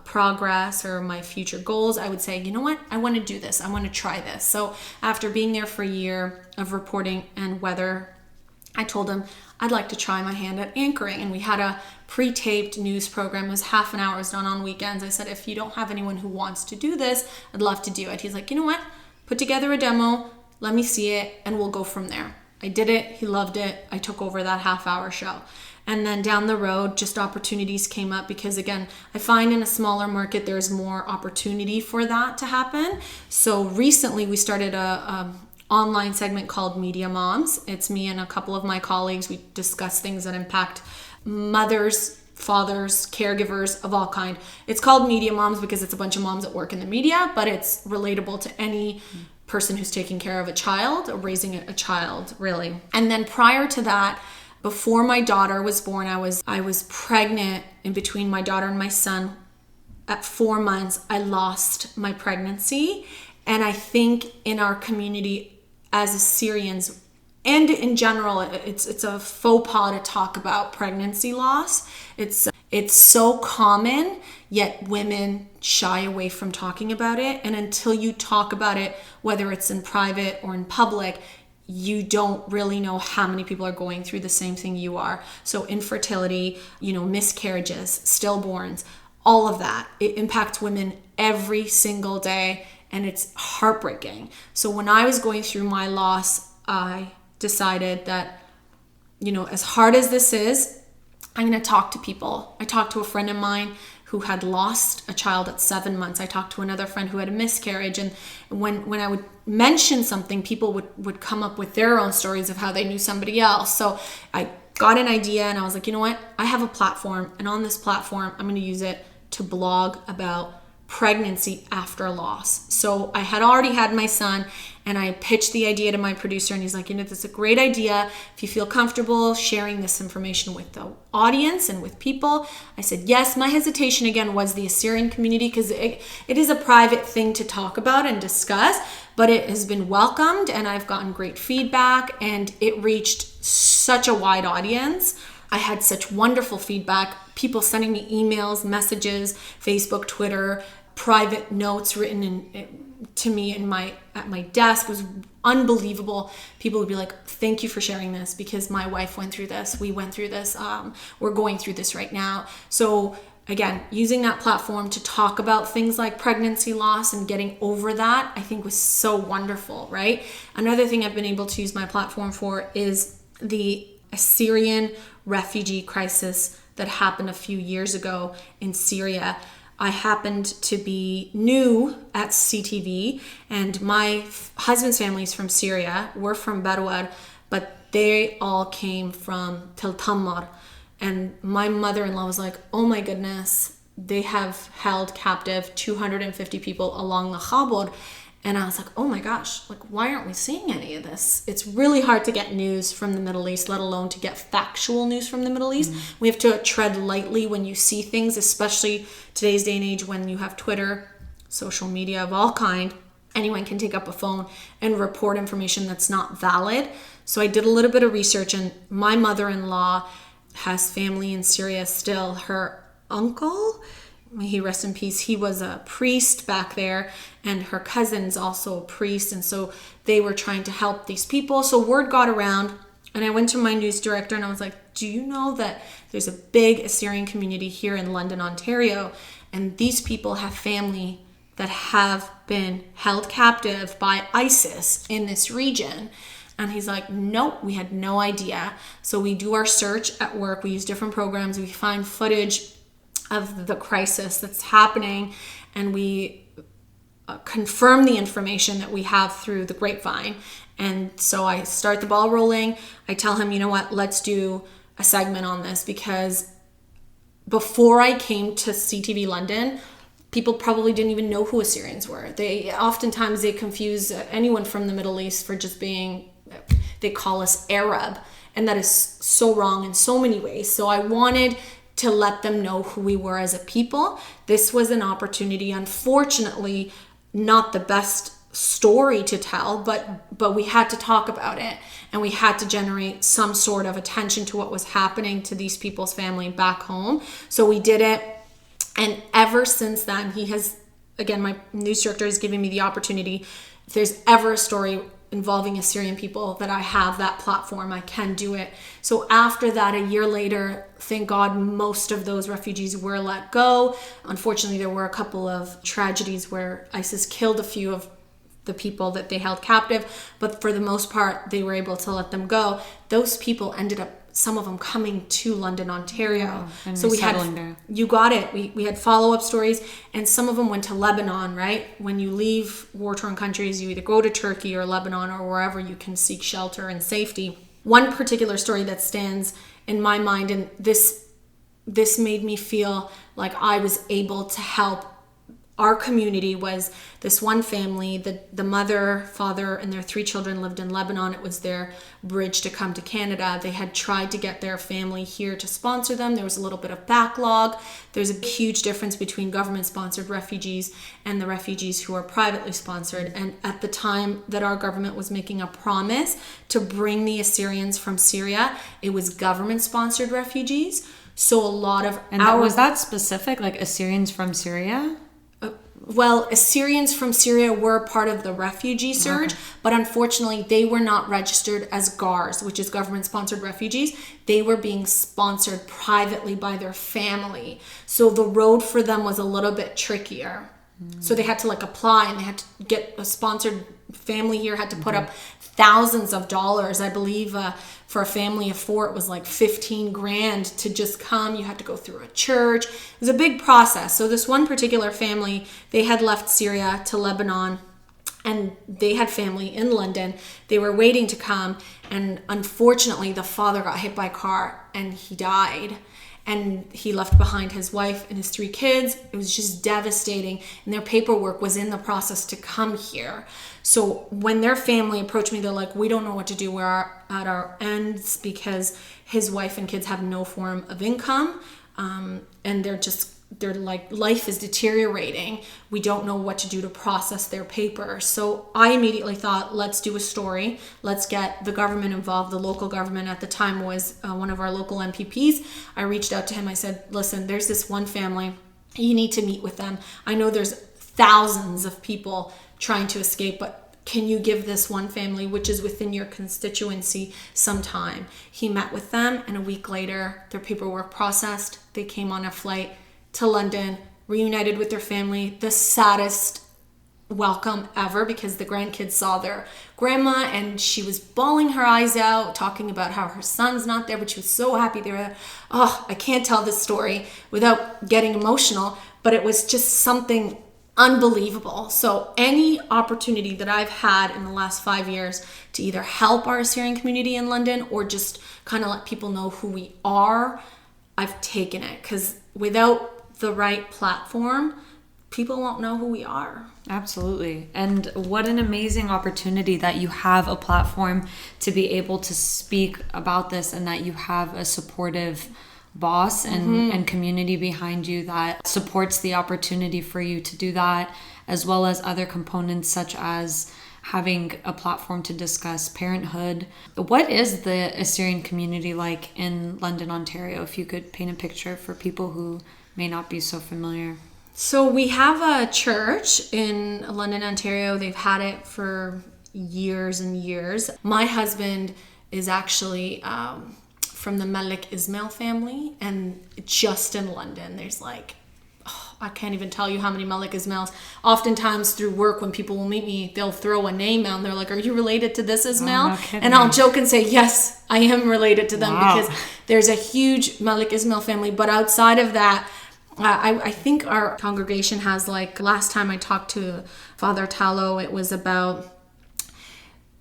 Speaker 1: progress or my future goals, I would say, you know what? I want to do this. I want to try this. So after being there for a year of reporting and weather, I told him I'd like to try my hand at anchoring. And we had a pre-taped news program. It was half an hour. It was done on weekends. I said, if you don't have anyone who wants to do this, I'd love to do it. He's like, you know what? Put together a demo. Let me see it, and we'll go from there. I did it. He loved it. I took over that half-hour show. And then down the road, just opportunities came up because, again, I find in a smaller market, there's more opportunity for that to happen. So recently, we started a online segment called Media Moms. It's me and a couple of my colleagues. We discuss things that impact mothers, fathers, caregivers of all kind. It's called Media Moms because it's a bunch of moms that work in the media, but it's relatable to any person who's taking care of a child or raising a child, really. And then prior to that, before my daughter was born, I was pregnant in between my daughter and my son. At 4 months, I lost my pregnancy. And I think in our community as Assyrians, and in general, it's a faux pas to talk about pregnancy loss. It's so common, yet women shy away from talking about it. And until you talk about it, whether it's in private or in public, you don't really know how many people are going through the same thing you are. So infertility, miscarriages, stillborns, all of that, it impacts women every single day, and it's heartbreaking. So when I was going through my loss, I decided that, as hard as this is, I'm going to talk to people. I talked to a friend of mine who had lost a child at 7 months. I talked to another friend who had a miscarriage. And when I would mention something, people would come up with their own stories of how they knew somebody else. So I got an idea and I was like, you know what? I have a platform. And on this platform, I'm going to use it to blog about pregnancy after loss. So I had already had my son, and I pitched the idea to my producer, and he's like, this is a great idea. If you feel comfortable sharing this information with the audience and with people. I said, yes. My hesitation again was the Assyrian community, because it is a private thing to talk about and discuss, but it has been welcomed, and I've gotten great feedback, and it reached such a wide audience. I had such wonderful feedback, people sending me emails, messages, Facebook, Twitter, private notes written to me at my desk. It was unbelievable. People would be like, thank you for sharing this, because my wife went through this. We went through this. We're going through this right now. So again, using that platform to talk about things like pregnancy loss and getting over that, I think was so wonderful, right? Another thing I've been able to use my platform for is the Assyrian refugee crisis that happened a few years ago in Syria. I happened to be new at CTV, and my husband's family is from Syria. We're from Barwar, but they all came from Tel Tammar. And my mother-in-law was like, oh my goodness, they have held captive 250 people along the Khabur. And I was like, oh my gosh, like, why aren't we seeing any of this? It's really hard to get news from the Middle East, let alone to get factual news from the Middle East. Mm-hmm. We have to tread lightly when you see things, especially today's day and age when you have Twitter, social media of all kind. Anyone can take up a phone and report information that's not valid. So I did a little bit of research, and my mother-in-law has family in Syria still. Her uncle, may he rest in peace, he was a priest back there, and her cousin's also a priest, and so they were trying to help these people. So word got around, and I went to my news director and I was like, do you know that there's a big Assyrian community here in London, Ontario, and these people have family that have been held captive by ISIS in this region? And he's like, nope, we had no idea. So we do our search at work, we use different programs, we find footage of the crisis that's happening, and we confirm the information that we have through the grapevine. And so I start the ball rolling. I tell him, you know what, let's do a segment on this, because before I came to CTV London, people probably didn't even know who Assyrians were. Oftentimes they confuse anyone from the Middle East for just being, they call us Arab, and that is so wrong in so many ways. So I wanted to let them know who we were as a people. This was an opportunity, unfortunately, not the best story to tell, but we had to talk about it, and we had to generate some sort of attention to what was happening to these people's family back home. So we did it, and ever since then, he has, again, my news director is giving me the opportunity. If there's ever a story involving Assyrian people that I have that platform, I can do it. So after that, a year later, thank God, most of those refugees were let go. Unfortunately, there were a couple of tragedies where ISIS killed a few of the people that they held captive, but for the most part, they were able to let them go. Those people ended up, some of them coming to London, Ontario.
Speaker 2: And
Speaker 1: so we had,
Speaker 2: there.
Speaker 1: You got it. We had follow-up stories, and some of them went to Lebanon, right? When you leave war-torn countries, you either go to Turkey or Lebanon or wherever you can seek shelter and safety. One particular story that stands in my mind, and this made me feel like I was able to help our community, was this one family. The mother, father, and their 3 children lived in Lebanon. It was their bridge to come to Canada. They had tried to get their family here to sponsor them. There was a little bit of backlog. There's a huge difference between government-sponsored refugees and the refugees who are privately sponsored. And at the time that our government was making a promise to bring the Assyrians from Syria, it was government-sponsored refugees. So a lot of
Speaker 2: was that specific, like Assyrians from Syria?
Speaker 1: Well, Assyrians from Syria were part of the refugee surge, but unfortunately they were not registered as GARs, which is government-sponsored refugees. They were being sponsored privately by their family. So the road for them was a little bit trickier. So they had to apply, and they had to get a sponsored family here, had to put up thousands of dollars. I believe for a family of 4, it was like $15,000 to just come. You had to go through a church. It was a big process. So this one particular family, they had left Syria to Lebanon, and they had family in London. They were waiting to come, and unfortunately the father got hit by a car and he died. and he left behind his wife and his 3 kids. It was just devastating, and their paperwork was in the process to come here. So when their family approached me, they're like, we don't know what to do. We're at our ends because his wife and kids have no form of income, and they're like, life is deteriorating. We don't know what to do to process their paper. So I immediately thought, let's do a story. Let's get the government involved. The local government at the time was one of our local MPPs. I reached out to him. I said, listen, there's this one family. You need to meet with them. I know there's thousands of people trying to escape, but can you give this one family, which is within your constituency, some time? He met with them, and a week later, their paperwork processed. They came on a flight to London, reunited with their family. The saddest welcome ever, because the grandkids saw their grandma and she was bawling her eyes out, talking about how her son's not there, but she was so happy they were there. Oh, I can't tell this story without getting emotional, but it was just something unbelievable. So any opportunity that I've had in the last 5 years to either help our Assyrian community in London or just kind of let people know who we are, I've taken it, because without the right platform, people won't know who we are.
Speaker 2: Absolutely. And what an amazing opportunity that you have a platform to be able to speak about this, and that you have a supportive boss and community behind you that supports the opportunity for you to do that, as well as other components such as having a platform to discuss parenthood. What is the Assyrian community like in London, Ontario, if you could paint a picture for people who may not be so familiar?
Speaker 1: So we have a church in London, Ontario. They've had it for years and years. My husband is actually from the Reta Ismail family, and just in London, there's like, I can't even tell you how many Reta Ismails. Oftentimes through work, when people will meet me, they'll throw a name out and they're like, are you related to this Ismail?
Speaker 2: Oh, no kidding.
Speaker 1: And I'll joke and say, yes, I am related to them.
Speaker 2: Wow.
Speaker 1: Because there's a huge Reta Ismail family. But outside of that, I think our congregation has, like, last time I talked to Father Tallow, it was about,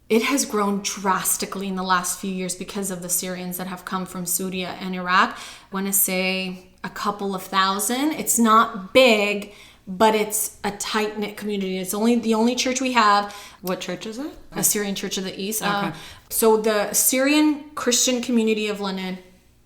Speaker 1: it has grown drastically in the last few years because of the Syrians that have come from Syria and Iraq. I want to say a couple of thousand. It's not big, but it's a tight-knit community. It's the only church we have.
Speaker 2: What church is it?
Speaker 1: Assyrian Church of the East.
Speaker 2: Okay.
Speaker 1: So the Syrian Christian community of London,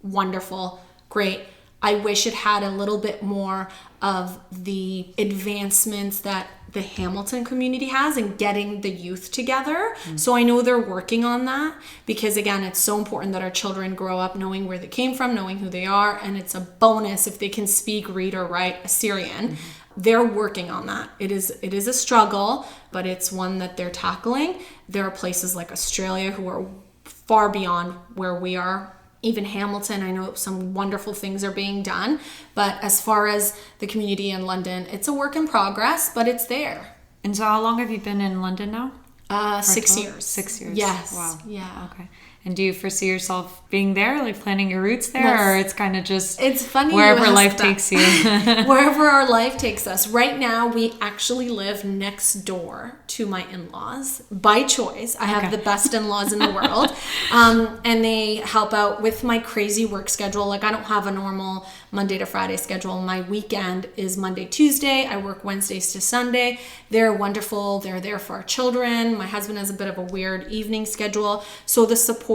Speaker 1: wonderful, great. I wish it had a little bit more of the advancements that the Hamilton community has in getting the youth together. So I know they're working on that, because again, it's so important that our children grow up knowing where they came from, knowing who they are, and it's a bonus if they can speak, read, or write Assyrian. They're working on that. It is a struggle, but it's one that they're tackling. There are places like Australia who are far beyond where we are. Even Hamilton, I know some wonderful things are being done. But as far as the community in London, it's a work in progress, but it's there.
Speaker 2: And so how long have you been in London now?
Speaker 1: 6 years.
Speaker 2: 6 years.
Speaker 1: Yes.
Speaker 2: Wow.
Speaker 1: Yeah.
Speaker 2: Okay. And do you foresee yourself being there, like planting your roots there, or it's kind of just
Speaker 1: it's funny
Speaker 2: wherever life takes you?
Speaker 1: Wherever our life takes us. Right now, we actually live next door to my in-laws by choice. I have the best in-laws in the world, and they help out with my crazy work schedule. Like, I don't have a normal Monday to Friday schedule. My weekend is Monday, Tuesday. I work Wednesdays to Sunday. They're wonderful. They're there for our children. My husband has a bit of a weird evening schedule. So the support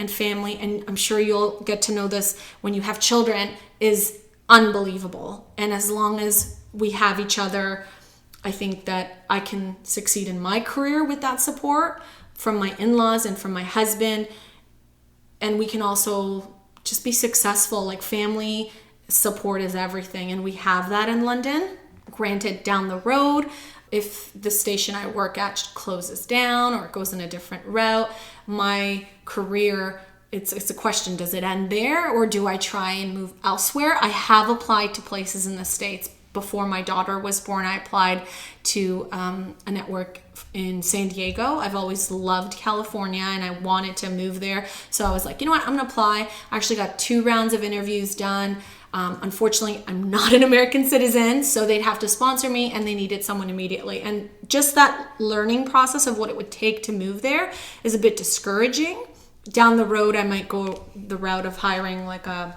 Speaker 1: and family, and I'm sure you'll get to know this when you have children, is unbelievable. And as long as we have each other, I think that I can succeed in my career with that support from my in-laws and from my husband. And we can also just be successful. Like, family support is everything, and we have that in London. Granted, down the road, if the station I work at closes down or it goes in a different route, my career, it's a question, does it end there, or do I try and move elsewhere? I have applied to places in the States. Before my daughter was born, I applied to a network in San Diego. I've always loved California and I wanted to move there. So I was like, you know what, I'm gonna apply. I actually got 2 rounds of interviews done. Unfortunately, I'm not an American citizen, so they'd have to sponsor me, and they needed someone immediately. And just that learning process of what it would take to move there is a bit discouraging. Down the road, I might go the route of hiring like a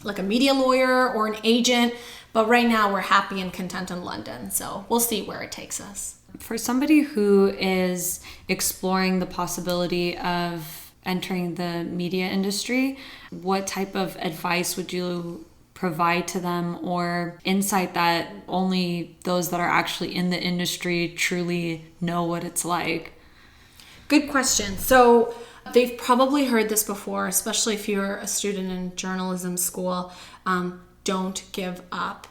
Speaker 1: like a media lawyer or an agent. But right now we're happy and content in London. So we'll see where it takes us.
Speaker 2: For somebody who is exploring the possibility of entering the media industry, what type of advice would you provide to them, or insight that only those that are actually in the industry truly know what it's like?
Speaker 1: Good question. So they've probably heard this before, especially if you're a student in journalism school. Don't give up.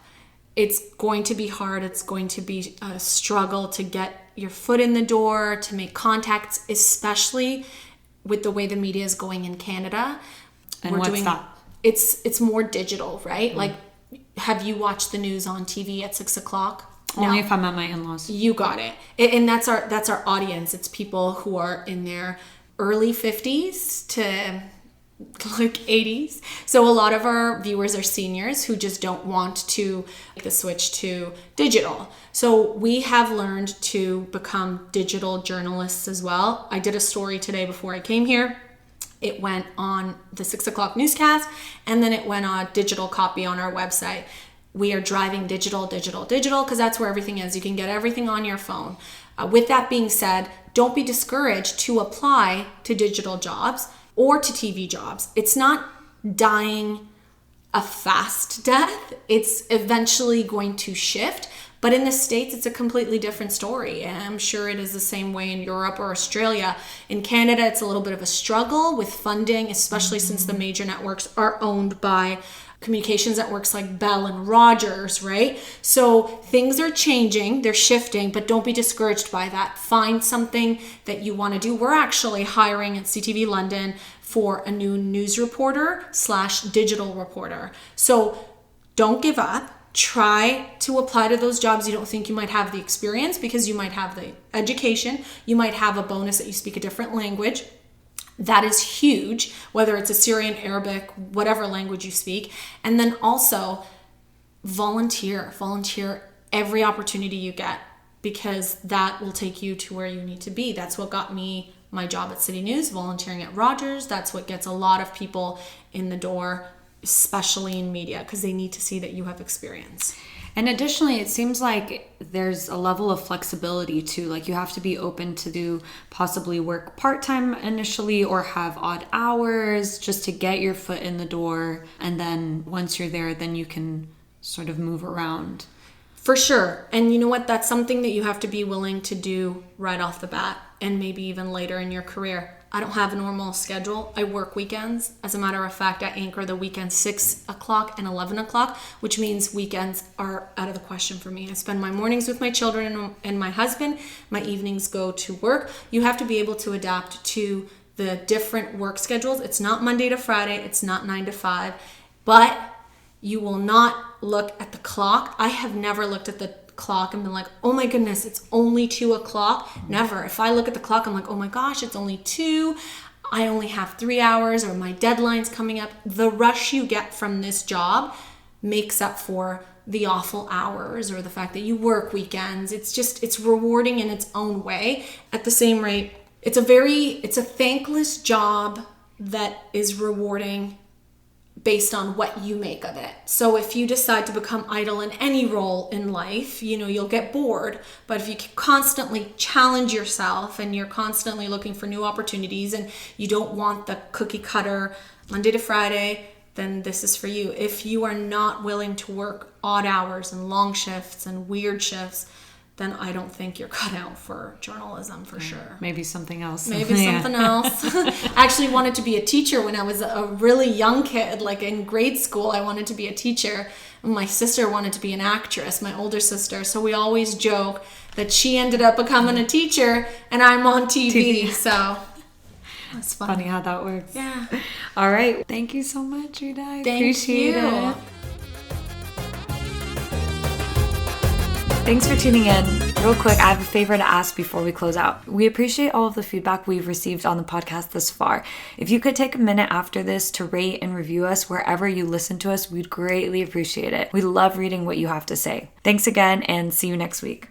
Speaker 1: It's going to be hard. It's going to be a struggle to get your foot in the door, to make contacts, especially with the way the media is going in Canada.
Speaker 2: And what's that?
Speaker 1: It's more digital, right? Like, have you watched the news on TV at 6 o'clock?
Speaker 2: Only if I'm at my in-laws.
Speaker 1: You got it. And that's our audience. It's people who are in their early 50s to like 80s. So a lot of our viewers are seniors who just don't want to make the switch to digital. So we have learned to become digital journalists as well. I did a story today before I came here. It went on the 6 o'clock newscast, and then it went on digital copy on our website. We are driving digital, because that's where everything is. You can get everything on your phone. With that being said, don't be discouraged to apply to digital jobs or to TV jobs. It's not dying a fast death. It's eventually going to shift. But in the States, it's a completely different story. And I'm sure it is the same way in Europe or Australia. In Canada, it's a little bit of a struggle with funding, especially since the major networks are owned by communications networks like Bell and Rogers, right? So things are changing, they're shifting, but don't be discouraged by that. Find something that you want to do. We're actually hiring at CTV London for a new news reporter / digital reporter. So don't give up. Try to apply to those jobs you don't think you might have the experience, because you might have the education, you might have a bonus that you speak a different language. That is huge, whether it's Assyrian, Arabic, whatever language you speak. And then also volunteer every opportunity you get, because that will take you to where you need to be. That's what got me my job at City News, volunteering at Rogers. That's what gets a lot of people in the door, especially in media, because they need to see that you have experience.
Speaker 2: And additionally, it seems like there's a level of flexibility too. Like, you have to be open to do possibly work part-time initially, or have odd hours just to get your foot in the door. And then once you're there, then you can sort of move around.
Speaker 1: For sure. And you know what? That's something that you have to be willing to do right off the bat, and maybe even later in your career. I don't have a normal schedule. I work weekends. As a matter of fact, I anchor the weekends 6 o'clock and 11 o'clock, which means weekends are out of the question for me. I spend my mornings with my children and my husband. My evenings go to work. You have to be able to adapt to the different work schedules. It's not Monday to Friday. It's not 9 to 5. But you will not look at the clock. I have never looked at the clock and been like, oh my goodness, it's only 2 o'clock. Never. If I look at the clock, I'm like, oh my gosh, it's only 2. I only have 3 hours, or my deadline's coming up. The rush you get from this job makes up for the awful hours or the fact that you work weekends. It's rewarding in its own way. At the same rate, it's a thankless job that is rewarding based on what you make of it. So if you decide to become idle in any role in life, you'll get bored. But if you constantly challenge yourself and you're constantly looking for new opportunities, and you don't want the cookie cutter Monday to Friday, then this is for you. If you are not willing to work odd hours and long shifts and weird shifts, then I don't think you're cut out for journalism for sure.
Speaker 2: Maybe something else.
Speaker 1: Something else. I actually wanted to be a teacher when I was a really young kid, like in grade school. I wanted to be a teacher. My sister wanted to be an actress, my older sister. So we always joke that she ended up becoming a teacher and I'm on TV. So it's
Speaker 2: funny how that works.
Speaker 1: Yeah.
Speaker 2: All right. Thank you so much, Reta. I appreciate it. Thanks for tuning in. Real quick, I have a favor to ask before we close out. We appreciate all of the feedback we've received on the podcast thus far. If you could take a minute after this to rate and review us wherever you listen to us, we'd greatly appreciate it. We love reading what you have to say. Thanks again, and see you next week.